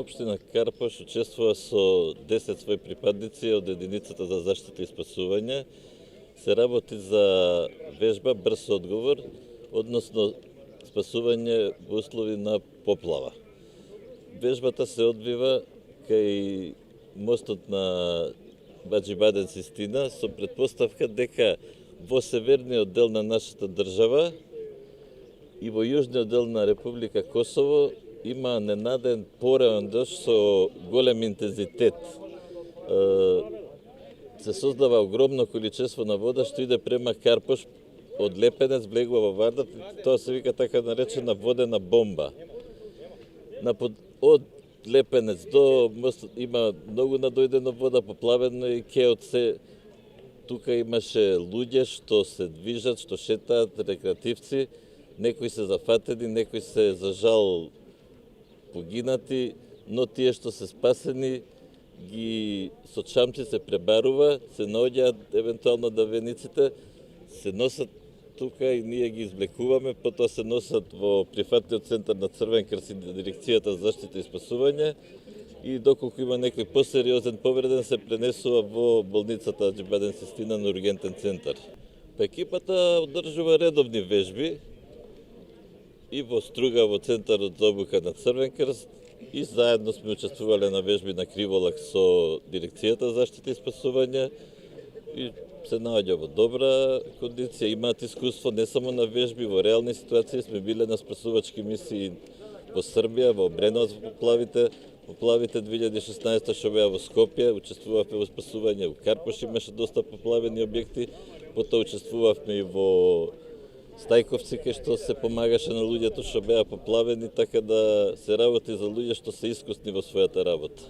Општина Карпош учествува со 10 своји припадници од единицата за заштита и спасување. Се работи за вежба брз одговор, односно спасување во услови на поплава. Вежбата се одвива кај мостот на Баџибаден Систина со претпоставка дека во северниот дел на нашата држава и во јужниот дел на Република Косово има ненаден пореон дожд со голем интензитет. Се создава огромно количество на вода што иде према Карпош од Лепенец, влегува во Вардар, тоа се вика така наречена водена бомба. Од Лепенец до мостот има многу надојдено вода, поплавено и кеот се. Тука имаше луѓе што се движат, што шетаат, рекреативци, некои се зафатени, некои се за жал погинати, но тие што се спасени ги со чамчи се пребарува, се наоѓаат евентуално давениците, се носат тука и ние ги извлекуваме, потоа се носат во прифатниот центар на Црвен крст и дирекцијата за заштита и спасување и доколку има некој посериозен повреден се пренесува во болницата Баџибаден Систина на ургентен центар. Екипата одржува редовни вежби и во Струга во центарот за обука на Црвен крст и заедно сме учествувале на вежби на Криволак со дирекцијата за заштита и спасување и се наоѓа во добра кондиција, имаат искуство не само на вежби, во реални ситуации сме биле на спасувачки мисии во Србија, во Обреновац во поплавите 2016 што беа во Скопје, учествувавме во спасување, во Карпош имаше доста поплавени објекти, потоа учествувавме и во Стајковци кај што се помагаше на луѓето што беа поплавени, така да се работи за луѓе што се искусни во својата работа.